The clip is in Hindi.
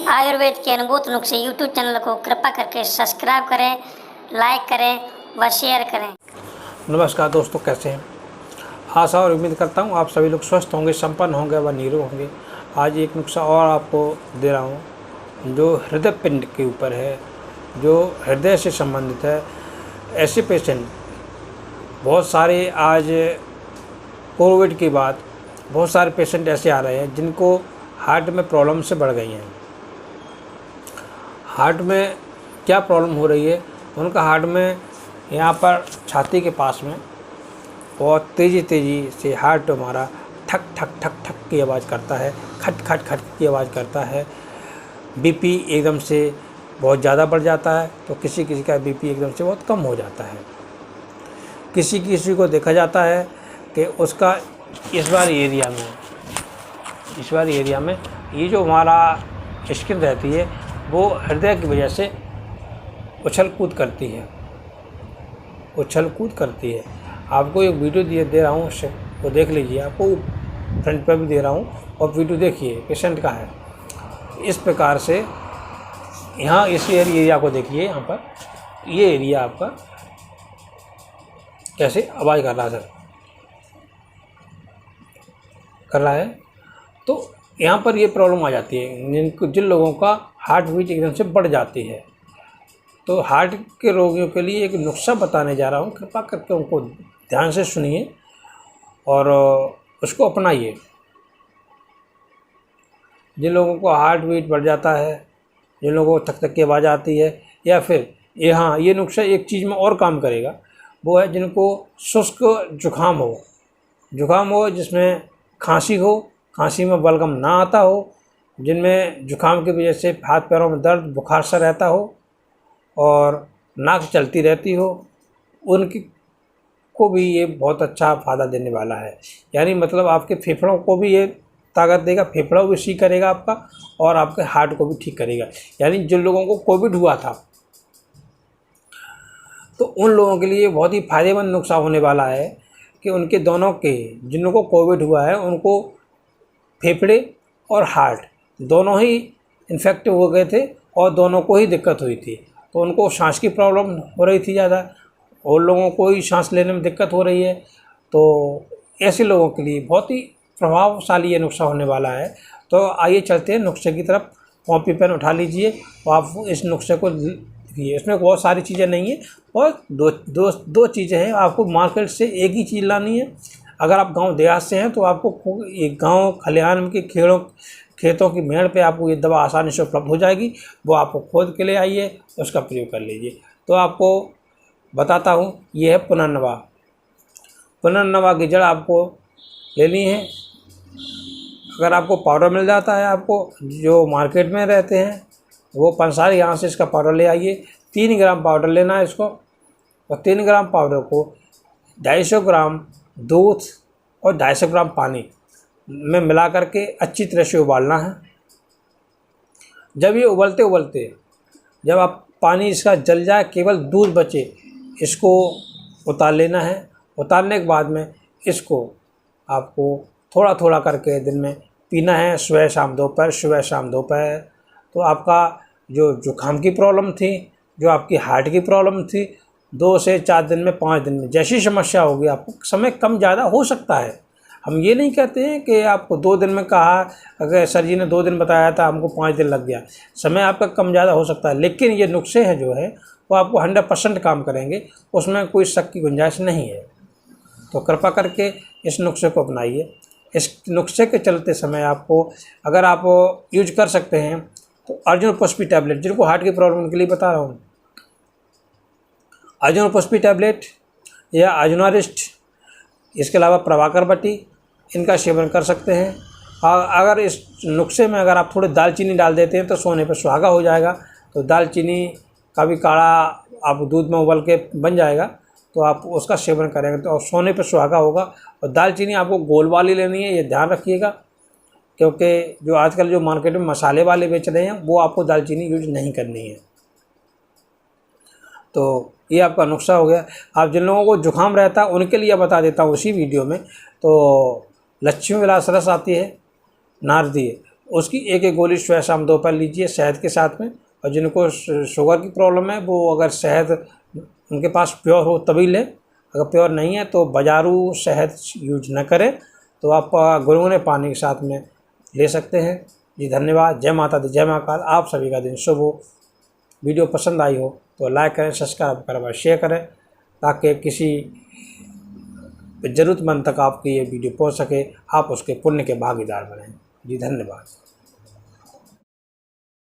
आयुर्वेद के अनुभूत नुस्खे यूट्यूब चैनल को कृपा करके सब्सक्राइब करें, लाइक करें व शेयर करें। नमस्कार दोस्तों, कैसे हैं? आशा और उम्मीद करता हूँ आप सभी लोग स्वस्थ होंगे, संपन्न होंगे व निरोग होंगे। आज एक नुस्खा और आपको दे रहा हूँ जो हृदय पिंड के ऊपर है, जो हृदय से संबंधित है। ऐसे पेशेंट बहुत सारे आज कोविड के बाद बहुत सारे पेशेंट ऐसे आ रहे हैं जिनको हार्ट में प्रॉब्लम से बढ़ गई हैं। हार्ट में क्या प्रॉब्लम हो रही है? उनका हार्ट में यहाँ पर छाती के पास में बहुत तेज़ी से हार्ट हमारा ठक ठक ठक ठक की आवाज़ करता है, खट खट खट की आवाज़ करता है। बीपी एकदम से बहुत ज़्यादा बढ़ जाता है, तो किसी किसी का बीपी एकदम से बहुत कम हो जाता है। किसी किसी को देखा जाता है कि उसका इस बार एरिया में ये जो हमारा स्किन रहती है वो हृदय की वजह से उछल कूद करती है। आपको एक वीडियो दे रहा हूँ, वो देख लीजिए। आपको फ्रंट पर भी दे रहा हूँ और वीडियो देखिए, पेशेंट का है। इस प्रकार से यहाँ इस एरिया को देखिए। यहाँ पर ये एरिया आपका कैसे आवाज़ कर रहा है। तो यहाँ पर ये प्रॉब्लम आ जाती है जिन लोगों का हार्ट बीट एकदम से बढ़ जाती है। तो हार्ट के रोगियों के लिए एक नुस्खा बताने जा रहा हूँ, कृपा करके उनको ध्यान से सुनिए और उसको अपनाइए। जिन लोगों को हार्ट बीट बढ़ जाता है, जिन लोगों को थक थक की आवाज़ आती है, या फिर ये नुस्खा एक चीज़ में और काम करेगा, वो है जिनको शुष्क जुकाम हो जिसमें खांसी हो, खांसी में बलगम ना आता हो, जिनमें जुकाम की वजह से हाथ पैरों में दर्द बुखार सा रहता हो और नाक चलती रहती हो, उनकी को भी ये बहुत अच्छा फ़ायदा देने वाला है। यानी मतलब आपके फेफड़ों को भी ये ताकत देगा, फेफड़ों भी ठीक करेगा आपका, और आपके हार्ट को भी ठीक करेगा। यानी जिन लोगों को कोविड हुआ था तो उन लोगों के लिए बहुत ही फ़ायदेमंद नुस्खा होने वाला है कि उनके दोनों के, जिन लोगों को कोविड हुआ है उनको फेफड़े और हार्ट दोनों ही इन्फेक्ट हो गए थे और दोनों को ही दिक्कत हुई थी। तो उनको सांस की प्रॉब्लम हो रही थी ज़्यादा, और लोगों को ही सांस लेने में दिक्कत हो रही है। तो ऐसे लोगों के लिए बहुत ही प्रभावशाली ये नुस्खा होने वाला है। तो आइए चलते हैं नुस्खे की तरफ। कॉपी पेन उठा लीजिए और आप इस नुस्खे को लिखिए। इसमें बहुत सारी चीज़ें नहीं है, और दो चीज़ें हैं। आपको मार्केट से एक ही चीज़ लानी है। अगर आप गांव देहात से हैं तो आपको एक गांव खलिहान के खेतों की मेड़ पे आपको ये दवा आसानी से उपलब्ध हो जाएगी। वो आपको खोद के ले आइए, उसका प्रयोग कर लीजिए। तो आपको बताता हूँ, ये है पुनर्नवा की जड़ आपको लेनी है। अगर आपको पाउडर मिल जाता है, आपको जो मार्केट में रहते हैं वो पंसारी, यहाँ से इसका पाउडर ले आइए। 3 ग्राम पाउडर लेना है इसको, और 3 ग्राम पाउडर को 250 ग्राम दूध और 250 ग्राम पानी में मिला करके अच्छी तरह से उबालना है। जब ये उबलते जब आप पानी इसका जल जाए, केवल दूध बचे, इसको उतार लेना है। उतारने के बाद में इसको आपको थोड़ा थोड़ा करके दिन में पीना है, सुबह शाम दोपहर। तो आपका जो जुकाम की प्रॉब्लम थी, जो आपकी हार्ट की प्रॉब्लम थी, 2 से 4 दिन में, 5 दिन में जैसी समस्या होगी, आपको समय कम ज़्यादा हो सकता है। हम ये नहीं कहते हैं कि आपको 2 दिन में कहा, अगर सर जी ने 2 दिन बताया था, हमको 5 दिन लग गया। समय आपका कम ज़्यादा हो सकता है, लेकिन ये नुस्खे हैं जो है वो आपको 100% काम करेंगे, उसमें कोई शक की गुंजाइश नहीं है। तो कृपा करके इस नुस्खे को अपनाइए। इस नुस्खे के चलते समय आपको, अगर आप यूज कर सकते हैं तो अर्जुन पुष्पी टैबलेट, जिनको हार्ट की प्रॉब्लम के लिए बता रहा हूँ, अर्जुन पुष्पी टैबलेट या अर्जुनारिस्ट, इसके अलावा प्रभाकर बटी, इनका सेवन कर सकते हैं। अगर इस नुस्खे में अगर आप थोड़ी दालचीनी डाल देते हैं तो सोने पर सुहागा हो जाएगा। तो दालचीनी का भी काढ़ा आप दूध में उबल के बन जाएगा, तो आप उसका सेवन करेंगे तो सोने पर सुहागा होगा। और दालचीनी आपको गोल वाली लेनी है, ये ध्यान रखिएगा, क्योंकि जो आजकल जो मार्केट में मसाले वाले बेच रहे हैं वो आपको दालचीनी यूज नहीं करनी है। तो ये आपका नुस्खा हो गया। आप जिन लोगों को जुकाम रहता है उनके लिए बता देता हूँ उसी वीडियो में। तो लक्ष्मी विलास रस आती है नारदी, उसकी एक एक गोली सुबह शाम दोपहर लीजिए शहद के साथ में। और जिनको शुगर की प्रॉब्लम है वो अगर शहद उनके पास प्योर हो तभी लें, अगर प्योर नहीं है तो बाज़ारू शहद यूज न करें, तो आप गुनगुने पानी के साथ में ले सकते हैं। जी धन्यवाद। जय माता दी, जय महाकाल। आप सभी का दिन शुभ हो। वीडियो पसंद आई हो तो लाइक करें, सब्सक्राइब करें और शेयर करें, ताकि किसी ज़रूरतमंद तक आपकी ये वीडियो पहुंच सके, आप उसके पुण्य के भागीदार बनें। जी धन्यवाद।